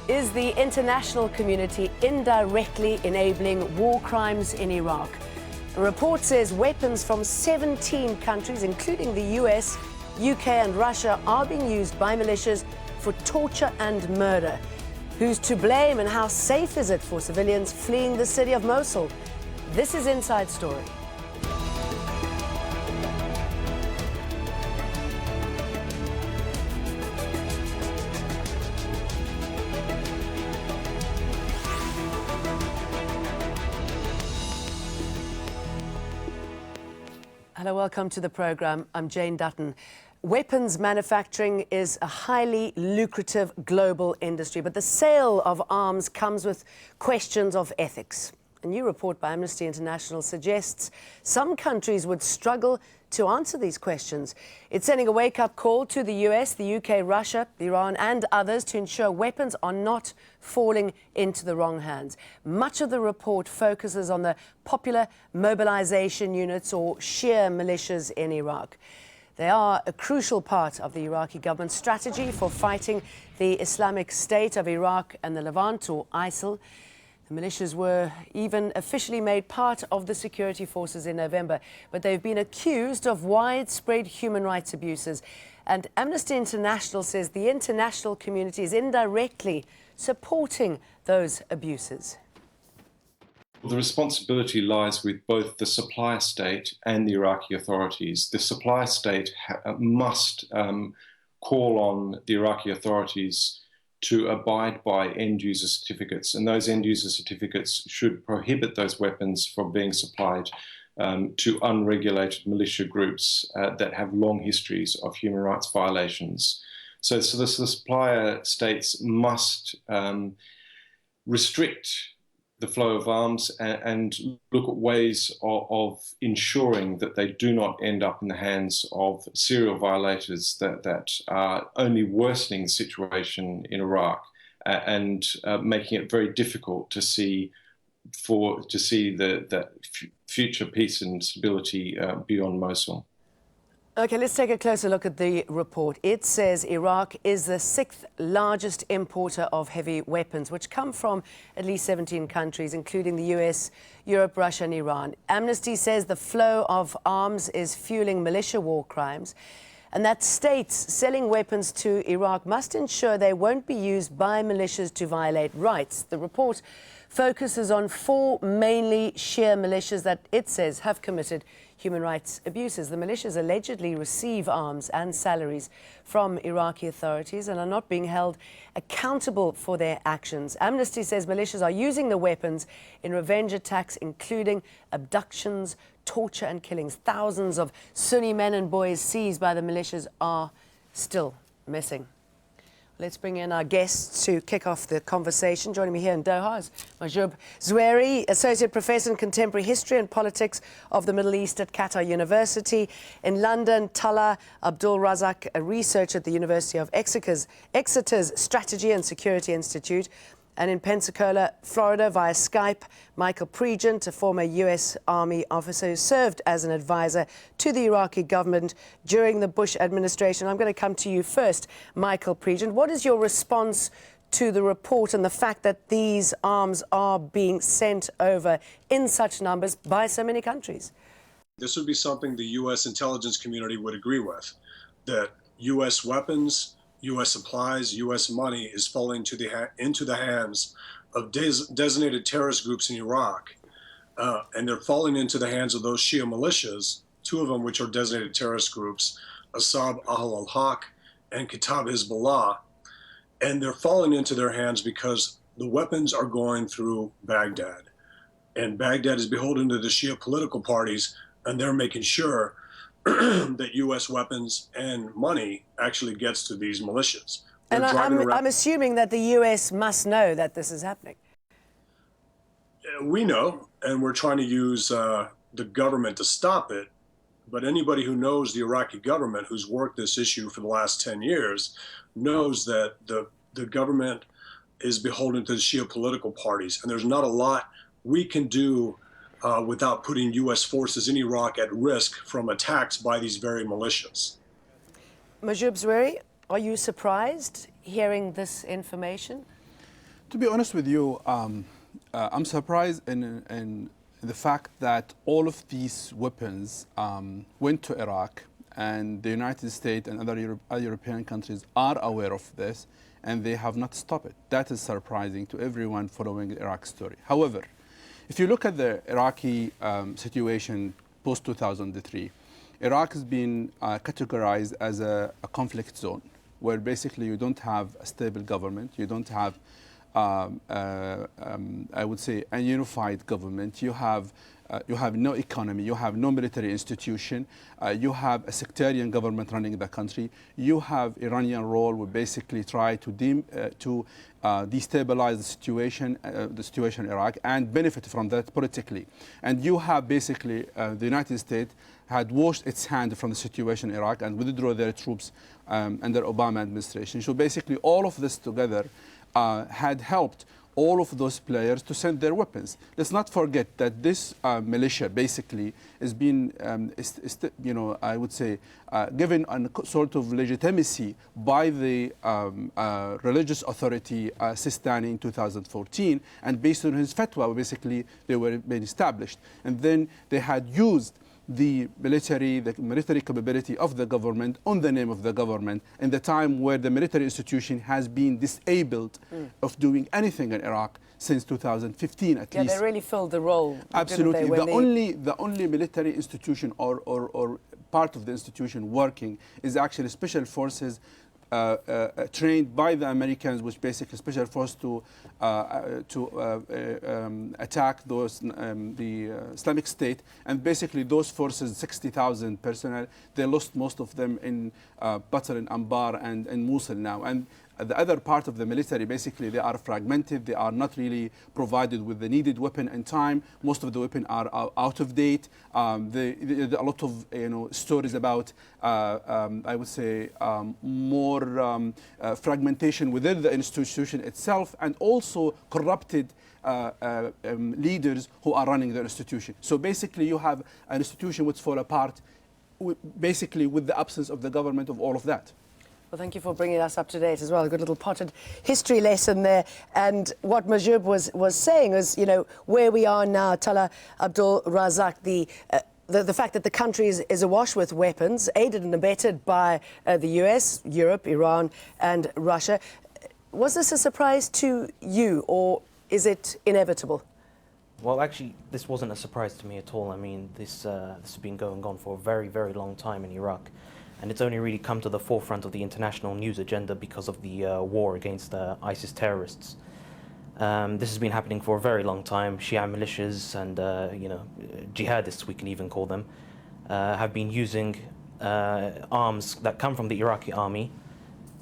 Is the international community indirectly enabling war crimes in Iraq? A report says weapons from 17 countries, including the US, UK and Russia, are being used by militias for torture and murder. Who's to blame and how safe is it for civilians fleeing the city of Mosul? This is Inside Story. Hello, welcome to the program. I'm Jane Dutton. Weapons manufacturing is a highly lucrative global industry, but the sale of arms comes with questions of ethics. A new report by Amnesty International suggests some countries would struggle to answer these questions. It's sending a wake-up call to the US, the UK, Russia, Iran and others to ensure weapons are not falling into the wrong hands. Much of the report focuses on the Popular Mobilisation Units, or Shia militias in Iraq. They are a crucial part of the Iraqi government's strategy for fighting the Islamic State of Iraq and the Levant, or ISIL. The militias were even officially made part of the security forces in November, but they've been accused of widespread human rights abuses. And Amnesty International says the international community is indirectly supporting those abuses. The responsibility lies with both the supplier state and the Iraqi authorities. The supplier state must call on the Iraqi authorities to abide by end-user certificates, and those end-user certificates should prohibit those weapons from being supplied to unregulated militia groups that have long histories of human rights violations. So the supplier states must restrict the flow of arms and look at ways of ensuring that they do not end up in the hands of serial violators that are only worsening the situation in Iraq and making it very difficult to see the future peace and stability beyond Mosul. Okay, let's take a closer look at the report. It says Iraq is the 6th largest importer of heavy weapons, which come from at least 17 countries, including the US, Europe, Russia and Iran. Amnesty says the flow of arms is fueling militia war crimes, and that states selling weapons to Iraq must ensure they won't be used by militias to violate rights. The report focuses on 4 mainly Shia militias that it says have committed human rights abuses. The militias allegedly receive arms and salaries from Iraqi authorities and are not being held accountable for their actions. Amnesty says militias are using the weapons in revenge attacks, including abductions, torture and killings. Thousands of Sunni men and boys seized by the militias are still missing. Let's bring in our guests to kick off the conversation. Joining me here in Doha is Mahjoob Zweiri, Associate Professor in Contemporary History and Politics of the Middle East at Qatar University. In London, Tala, Abdulrazaq, a researcher at the University of Exeter's Strategy and Security Institute. And in Pensacola, Florida, via Skype, Michael Pregent, a former US Army officer who served as an advisor to the Iraqi government during the Bush administration. I'm going to come to you first, Michael Pregent. What is your response to the report and the fact that these arms are being sent over in such numbers by so many countries? This would be something the US intelligence community would agree with, that US weapons, U.S. supplies, U.S. money is falling into the hands of designated terrorist groups in Iraq. And they're falling into the hands of those Shia militias, 2 of them which are designated terrorist groups, Asab Ahl al-Haq and Kitab Hezbollah. And they're falling into their hands because the weapons are going through Baghdad. And Baghdad is beholden to the Shia political parties, and they're making sure that U.S. weapons and money actually gets to these militias. And I'm assuming that the U.S. must know that this is happening. We know, and we're trying to use the government to stop it. But anybody who knows the Iraqi government, who's worked this issue for the last 10 years, knows that the government is beholden to the Shia political parties. And there's not a lot we can do without putting U.S. forces in Iraq at risk from attacks by these very militias. Mahjoob Zweiri, are you surprised hearing this information? To be honest with you, I'm surprised in the fact that all of these weapons went to Iraq, and the United States and other European countries are aware of this, and they have not stopped it. That is surprising to everyone following the Iraq story. However, if you look at the Iraqi situation post-2003, Iraq has been categorized as a conflict zone, where basically you don't have a stable government, you don't have I would say a unified government. You have no economy, you have no military institution, you have a sectarian government running the country, you have Iranian role who basically try to destabilize the situation in Iraq and benefit from that politically. And you have basically the United States had washed its hand from the situation in Iraq and withdraw their troops under Obama administration. So basically all of this together had helped all of those players to send their weapons. Let's not forget that this militia basically is being, I would say, given a sort of legitimacy by the religious authority Sistani in 2014, and based on his fatwa, basically they were being established. And then they had used the military capability of the government on the name of the government in the time where the military institution has been disabled of doing anything in Iraq since 2015 at least. Yeah, they really filled the role. Absolutely. The only military institution or part of the institution working is actually special forces trained by the Americans, which basically special force to attack those the Islamic State, and basically those forces, 60,000 personnel, they lost most of them in Qatar and Anbar and in Mosul now. And the other part of the military, basically, they are fragmented. They are not really provided with the needed weapon in time. Most of the weapons are out of date. A lot of stories about, I would say, more fragmentation within the institution itself, and also corrupted leaders who are running the institution. So basically, you have an institution which falls apart, basically with the absence of the government of all of that. Well, thank you for bringing us up to date as well. A good little potted history lesson there. And what Mahjoob was saying was, where we are now, Tala, Abdulrazaq, the fact that the country is awash with weapons, aided and abetted by the US, Europe, Iran and Russia. Was this a surprise to you, or is it inevitable? Well, actually, this wasn't a surprise to me at all. I mean, this has been going on for a very, very long time in Iraq. And it's only really come to the forefront of the international news agenda because of the war against ISIS terrorists. This has been happening for a very long time. Shia militias and jihadists, we can even call them, have been using arms that come from the Iraqi army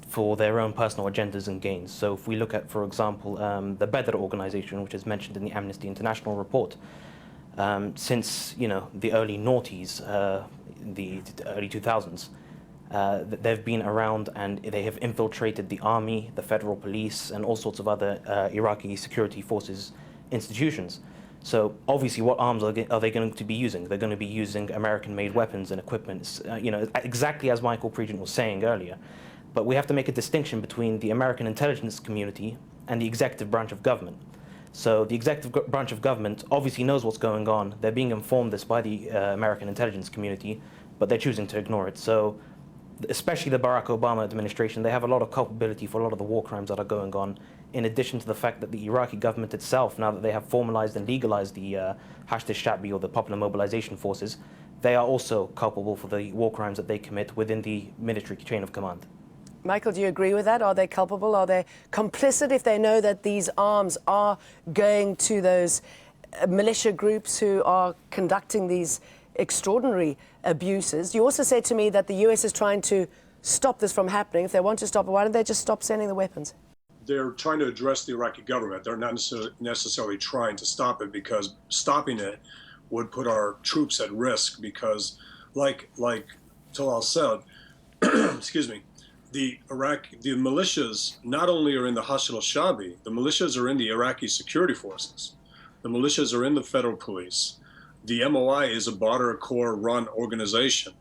for their own personal agendas and gains. So if we look at, for example, the Badr organization, which is mentioned in the Amnesty International report, since the early noughties, the early 2000s, they've been around and they have infiltrated the army, the federal police, and all sorts of other Iraqi security forces institutions. So obviously, what arms are they going to be using? They're going to be using American-made weapons and equipment, exactly as Michael Pregent was saying earlier. But we have to make a distinction between the American intelligence community and the executive branch of government. So the executive branch of government obviously knows what's going on. They're being informed this by the American intelligence community, but they're choosing to ignore it. So especially the Barack Obama administration, they have a lot of culpability for a lot of the war crimes that are going on, in addition to the fact that the Iraqi government itself, now that they have formalized and legalized the Hashd al-Sha'bi, or the Popular Mobilisation Forces, they are also culpable for the war crimes that they commit within the military chain of command. Michael, do you agree with that? Are they culpable? Are they complicit if they know that these arms are going to those militia groups who are conducting these extraordinary abuses? You also said to me that the US is trying to stop this from happening. If they want to stop it, why don't they just stop sending the weapons? They're trying to address the Iraqi government. They're not necessarily trying to stop it, because stopping it would put our troops at risk, because like Tallha said, excuse me, the militias not only are in the Hashd al-Sha'bi, the militias are in the Iraqi security forces. The militias are in the federal police. The MOI is a Badr Corps run organization.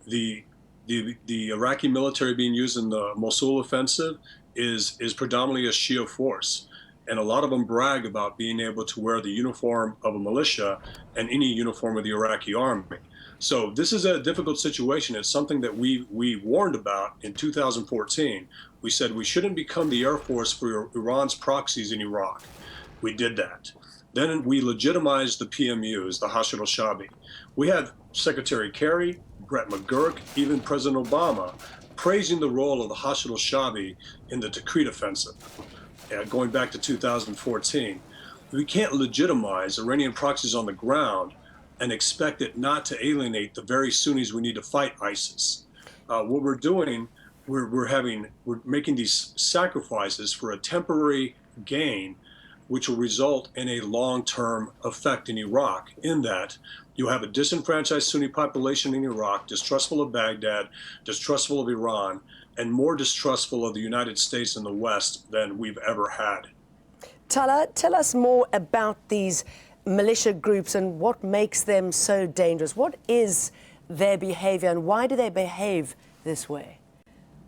The Iraqi military being used in the Mosul offensive is predominantly a Shia force. and a lot of them brag about being able to wear the uniform of a militia and any uniform of the Iraqi army. So this is a difficult situation. It's something that we warned about in 2014. We said we shouldn't become the Air Force for Iran's proxies in Iraq. We did that. Then we legitimized the PMUs, the Hashd al-Shabi. We had Secretary Kerry, Brett McGurk, even President Obama praising the role of the Hashd al-Shabi in the Tikrit offensive, going back to 2014. We can't legitimize Iranian proxies on the ground and expect it not to alienate the very Sunnis we need to fight ISIS. What we're doing, we're making these sacrifices for a temporary gain, which will result in a long-term effect in Iraq, in that you have a disenfranchised Sunni population in Iraq, distrustful of Baghdad, distrustful of Iran, and more distrustful of the United States and the West than we've ever had. Tala, tell us more about these militia groups and what makes them so dangerous. What is their behavior and why do they behave this way?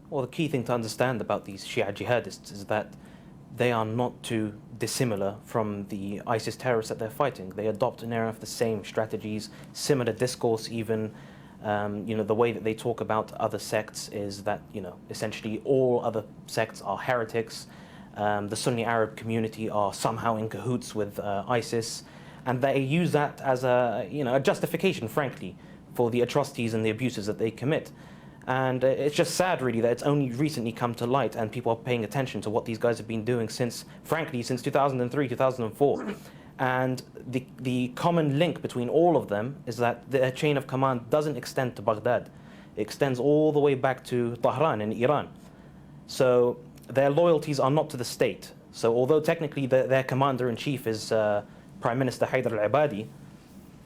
Well, the key thing to understand about these Shia jihadists is that they are not too dissimilar from the ISIS terrorists that they're fighting. They adopt an area of the same strategies, similar discourse even. The way that they talk about other sects is that, essentially all other sects are heretics. The Sunni Arab community are somehow in cahoots with ISIS. And they use that as a justification, frankly, for the atrocities and the abuses that they commit. And it's just sad, really, that it's only recently come to light and people are paying attention to what these guys have been doing since 2003, 2004. And the common link between all of them is that their chain of command doesn't extend to Baghdad. It extends all the way back to Tehran in Iran. So their loyalties are not to the state. So although technically their commander-in-chief is Prime Minister Haider al-Abadi,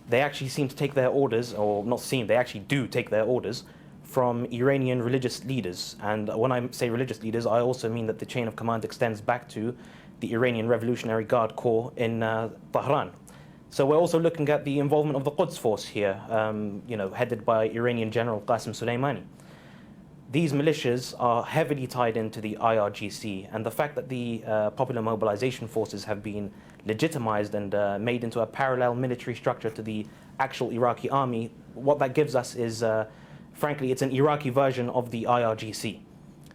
they actually seem to take their orders, or not seem, they actually do take their orders from Iranian religious leaders. And when I say religious leaders, I also mean that the chain of command extends back to the Iranian Revolutionary Guard Corps in Tehran. So we're also looking at the involvement of the Quds Force here, headed by Iranian General Qasem Soleimani. These militias are heavily tied into the IRGC, and the fact that the Popular Mobilization Forces have been legitimized and made into a parallel military structure to the actual Iraqi army, what that gives us is frankly, it's an Iraqi version of the IRGC.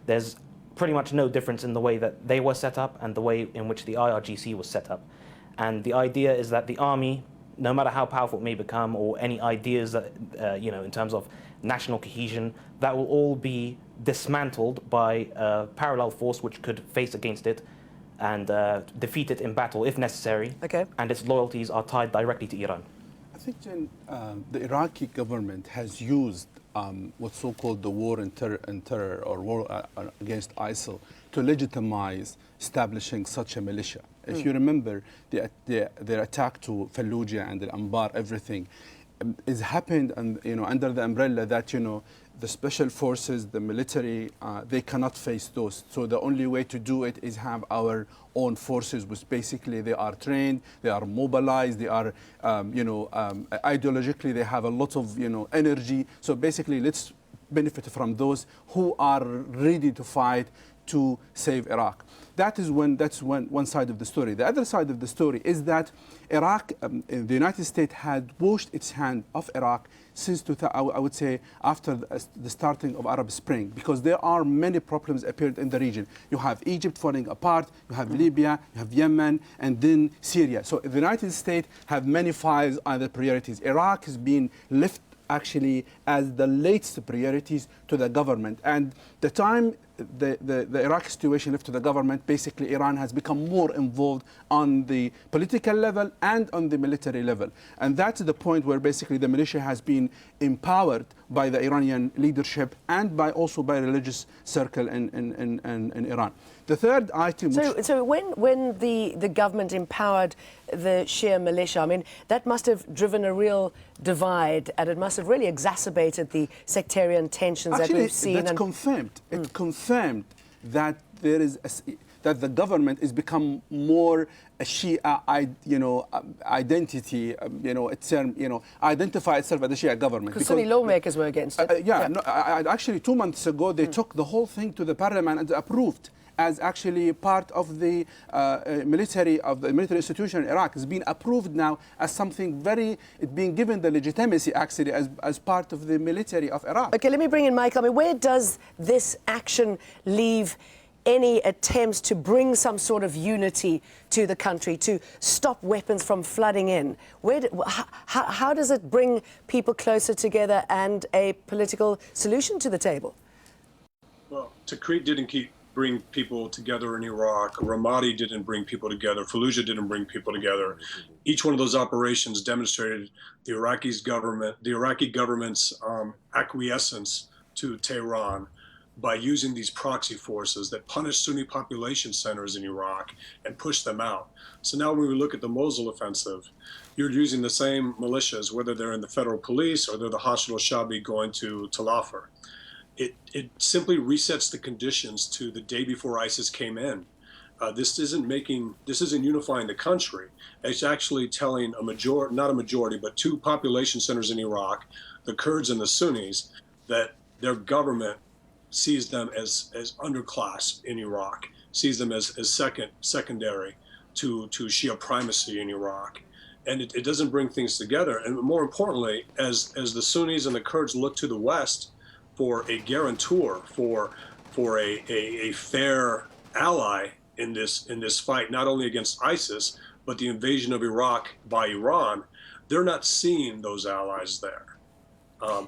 There's pretty much no difference in the way that they were set up and the way in which the IRGC was set up. And the idea is that the army, no matter how powerful it may become, or any ideas that, in terms of national cohesion, that will all be dismantled by a parallel force which could face against it and defeat it in battle if necessary. Okay. And its loyalties are tied directly to Iran. I think, Jen, the Iraqi government has used what's so-called the war in terror or war against ISIL to legitimize establishing such a militia. If you remember, their attack to Fallujah and the Anbar, everything is happened under the umbrella that the special forces, the military, they cannot face those. So the only way to do it is have our own forces, which basically they are trained, they are mobilized, they are, ideologically they have a lot of, energy. So basically, let's benefit from those who are ready to fight to save Iraq. That's one side of the story. The other side of the story is that Iraq, the United States had washed its hand off Iraq since, I would say, after the starting of Arab Spring, because there are many problems appeared in the region. You have Egypt falling apart, you have Libya, you have Yemen, and then Syria. So the United States have many files on the priorities. Iraq has been left actually as the latest priorities to the government. And the time the Iraq situation left to the government, basically Iran has become more involved on the political level and on the military level. And that's the point where basically the militia has been empowered by the Iranian leadership and also by religious circle in Iran. The third item... So when the government empowered the Shia militia, I mean, that must have driven a real divide and it must have really exacerbated the sectarian tensions that we've seen. That's confirmed. It confirmed that there is that the government has become more a Shia, identity, identify itself as a Shia government. Because Sunni lawmakers were against it. Actually 2 months ago, they took the whole thing to the parliament and approved. as actually part of the military institution in Iraq. It's been approved now as something it's being given the legitimacy actually as part of the military of Iraq. Okay, let me bring in Michael. I mean, where does this action leave any attempts to bring some sort of unity to the country, to stop weapons from flooding in? How does it bring people closer together and a political solution to the table? Well, Tikrit didn't bring people together in Iraq. Ramadi didn't bring people together. Fallujah didn't bring people together. Each one of those operations demonstrated the Iraqi government's acquiescence to Tehran by using these proxy forces that punish Sunni population centers in Iraq and push them out. So now when we look at the Mosul offensive, you're using the same militias, whether they're in the federal police or they're the Hashd al-Shabi going to Tallha. It simply resets the conditions to the day before ISIS came in. This isn't unifying the country. It's actually telling not a majority, but two population centers in Iraq, the Kurds and the Sunnis, that their government sees them as underclass in Iraq, sees them as secondary to Shia primacy in Iraq. And it doesn't bring things together. And more importantly, as the Sunnis and the Kurds look to the West for a guarantor, for a fair ally in this fight, not only against ISIS, but the invasion of Iraq by Iran, they're not seeing those allies there.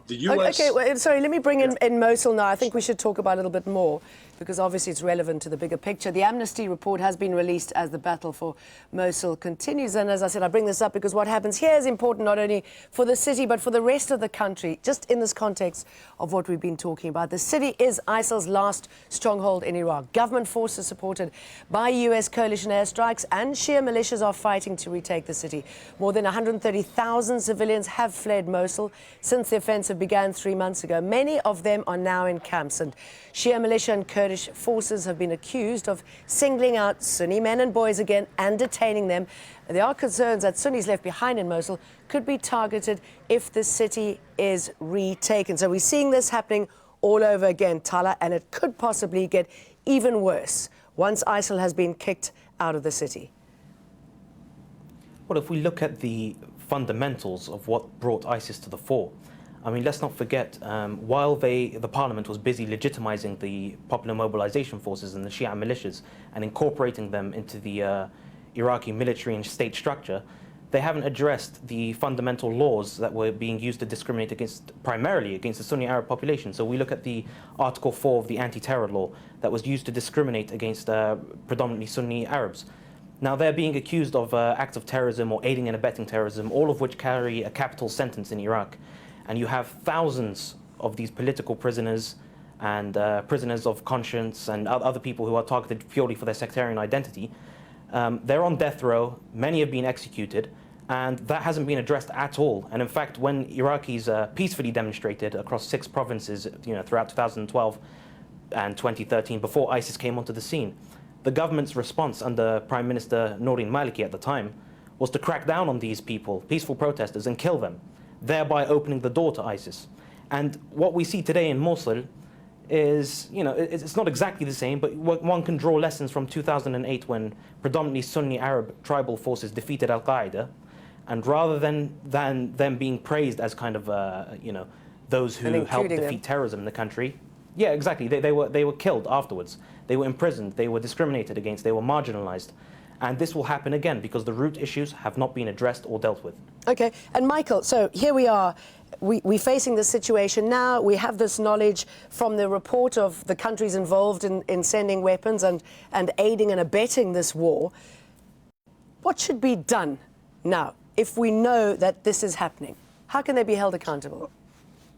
The U.S. Okay, well, sorry, let me bring in Mosul now. I think we should talk about it a little bit more, because obviously it's relevant to the bigger picture. The Amnesty report has been released as the battle for Mosul continues. And as I said, I bring this up because what happens here is important not only for the city, but for the rest of the country, just in this context of what we've been talking about. The city is ISIL's last stronghold in Iraq. Government forces supported by U.S. coalition airstrikes and Shia militias are fighting to retake the city. More than 130,000 civilians have fled Mosul since the offensive began 3 months ago. Many of them are now in camps, and Shia militia and Kurdish forces have been accused of singling out Sunni men and boys again and detaining them. There are concerns that Sunnis left behind in Mosul could be targeted if the city is retaken. So we're seeing this happening all over again, Tala, and it could possibly get even worse once ISIL has been kicked out of the city. Well, if we look at the fundamentals of what brought ISIS to the fore, I mean, let's not forget, while the parliament was busy legitimizing the Popular Mobilisation Forces and the Shia militias and incorporating them into the Iraqi military and state structure, they haven't addressed the fundamental laws that were being used to discriminate primarily against the Sunni Arab population. So we look at the Article 4 of the anti-terror law that was used to discriminate against predominantly Sunni Arabs. Now, they're being accused of acts of terrorism or aiding and abetting terrorism, all of which carry a capital sentence in Iraq. And you have thousands of these political prisoners and prisoners of conscience and other people who are targeted purely for their sectarian identity. They're on death row, many have been executed, and that hasn't been addressed at all. And in fact, when Iraqis peacefully demonstrated across 6 provinces, throughout 2012 and 2013, before ISIS came onto the scene, the government's response under Prime Minister Noureddin Maliki at the time was to crack down on these people, peaceful protesters, and kill them, thereby opening the door to ISIS. And what we see today in Mosul is, it's not exactly the same, but one can draw lessons from 2008 when predominantly Sunni Arab tribal forces defeated Al-Qaeda. And rather than them being praised as kind of, those who helped defeat terrorism in the country, yeah, exactly, they were killed afterwards. They were imprisoned, they were discriminated against, they were marginalized. And this will happen again because the root issues have not been addressed or dealt with. Okay, and Michael, so here we are. We're facing this situation now. We have this knowledge from the report of the countries involved in sending weapons and aiding and abetting this war. What should be done now if we know that this is happening? How can they be held accountable?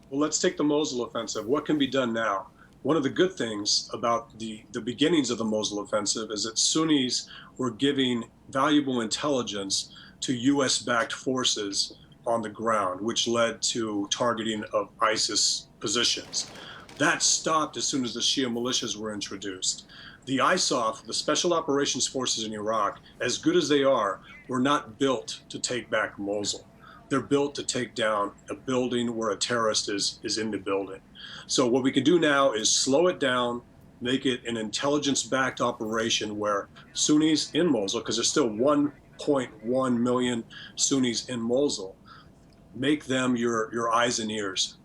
Well, let's take the Mosul offensive. What can be done now? One of the good things about the beginnings of the Mosul offensive is that Sunnis were giving valuable intelligence to U.S.-backed forces on the ground, which led to targeting of ISIS positions. That stopped as soon as the Shia militias were introduced. The ISAF, the Special Operations Forces in Iraq, as good as they are, were not built to take back Mosul. They're built to take down a building where a terrorist is in the building. So what we can do now is slow it down, make it an intelligence-backed operation where Sunnis in Mosul, because there's still 1.1 million Sunnis in Mosul, make them your eyes and ears.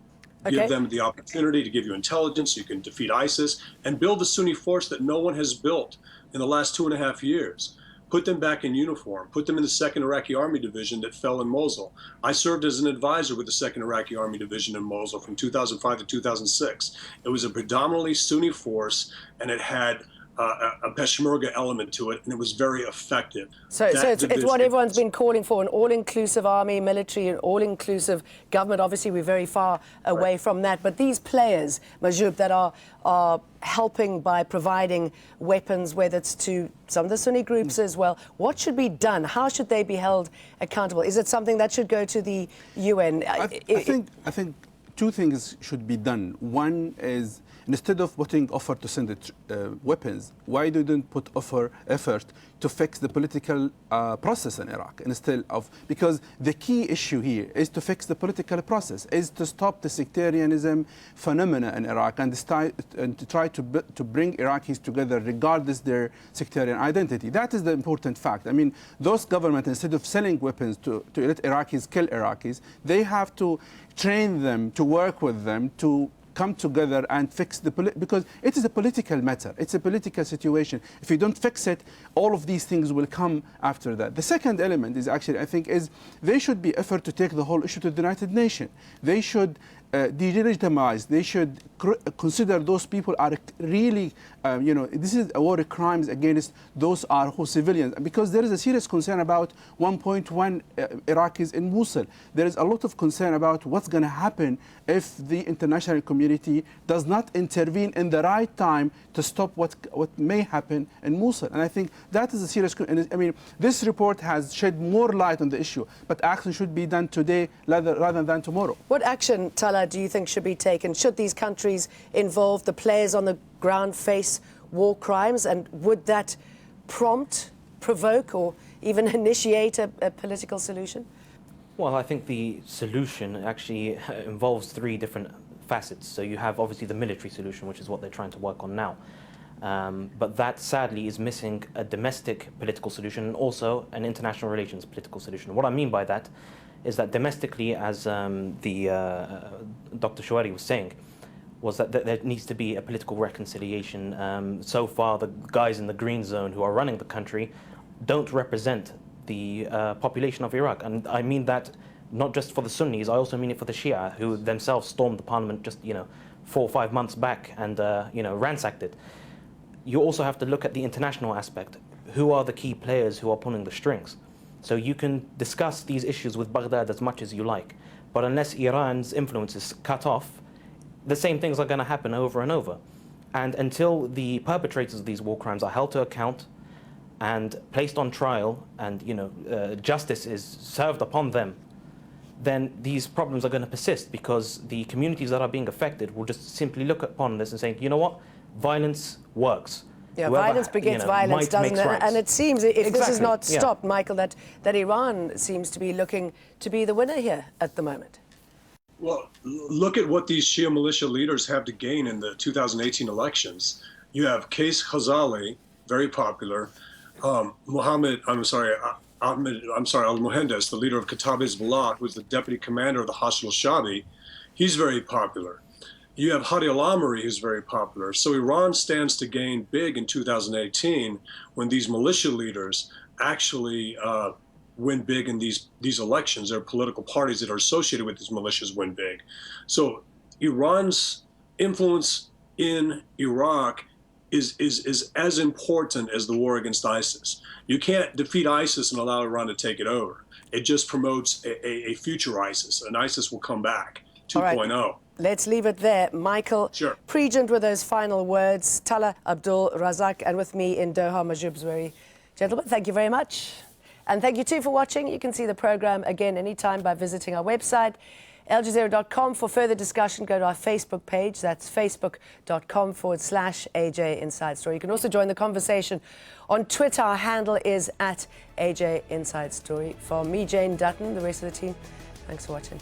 Okay. Give them the opportunity to give you intelligence so you can defeat ISIS and build a Sunni force that no one has built in the last 2.5 years. Put them back in uniform. Put them in the 2nd Iraqi Army Division that fell in Mosul. I served as an advisor with the 2nd Iraqi Army Division in Mosul from 2005 to 2006. It was a predominantly Sunni force, and it had a Peshmerga element to it, and it was very effective. So it's what everyone's been calling for, an all-inclusive army, military, an all-inclusive government. Obviously, we're very far away from that. But these players, Mahjoob, that are helping by providing weapons, whether it's to some of the Sunni groups as well, what should be done? How should they be held accountable? Is it something that should go to the UN? I think two things should be done. One is, instead of putting offer to send weapons, why didn't put effort to fix the political process in Iraq instead of, because the key issue here is to fix the political process, is to stop the sectarianism phenomena in Iraq and to try to bring Iraqis together regardless their sectarian identity. That is the important fact. I mean, those governments, instead of selling weapons to let Iraqis kill Iraqis, they have to train them, to work with them, to come together and fix because it is a political matter. It's a political situation. If you don't fix it, all of these things will come after that. The second element is actually, I think, is they should be effort to take the whole issue to the United Nations. They should delegitimize. They should consider those people are really, this is a war of crimes against those who civilians, because there is a serious concern about 1.1 Iraqis in Mosul. There is a lot of concern about what's going to happen if the international community does not intervene in the right time to stop what may happen in Mosul. And I think that is a serious. I mean, this report has shed more light on the issue, but action should be done today rather than tomorrow. What action, Tala, do you think should be taken? Should these countries involved, the players on the ground, face war crimes? And would that prompt, provoke, or even initiate a political solution? Well, I think the solution actually involves three different facets. So you have obviously the military solution, which is what they're trying to work on now. But that sadly is missing a domestic political solution and also an international relations political solution. What I mean by that is that domestically, as Dr. Zweiri was saying, was that there needs to be a political reconciliation. So far, the guys in the green zone who are running the country don't represent the population of Iraq. And I mean that not just for the Sunnis, I also mean it for the Shia, who themselves stormed the parliament just 4 or 5 months back and ransacked it. You also have to look at the international aspect. Who are the key players who are pulling the strings? So you can discuss these issues with Baghdad as much as you like, but unless Iran's influence is cut off, the same things are going to happen over and over. And until the perpetrators of these war crimes are held to account and placed on trial and justice is served upon them, then these problems are going to persist, because the communities that are being affected will just simply look upon this and say, you know what, violence works. Yeah, violence begets violence, doesn't it? And it seems, if this is not stopped, Michael, that Iran seems to be looking to be the winner here at the moment. Well, look at what these Shia militia leaders have to gain in the 2018 elections. You have Qais Khazali, very popular. Al-Muhandis, the leader of Kataib Hezbollah, who is the deputy commander of the Hashd al-Shabi. He's very popular. You have Hadi al-Amiri, who's very popular. So Iran stands to gain big in 2018 when these militia leaders actually win big in these elections. Their political parties that are associated with these militias win big. So Iran's influence in Iraq is as important as the war against ISIS. You can't defeat ISIS and allow Iran to take it over. It just promotes a future ISIS, and ISIS will come back, 2.0. Let's leave it there. Michael, sure. Pregent with those final words. Tala, Abdul, Razak, and with me in Doha, Mahjoob, Zweiri. Gentlemen, thank you very much. And thank you too for watching. You can see the program again anytime by visiting our website, aljazeera.com. For further discussion, go to our Facebook page. That's facebook.com/AJ Inside Story. You can also join the conversation on Twitter. Our handle is @AJ Inside Story. For me, Jane Dutton, the rest of the team, thanks for watching.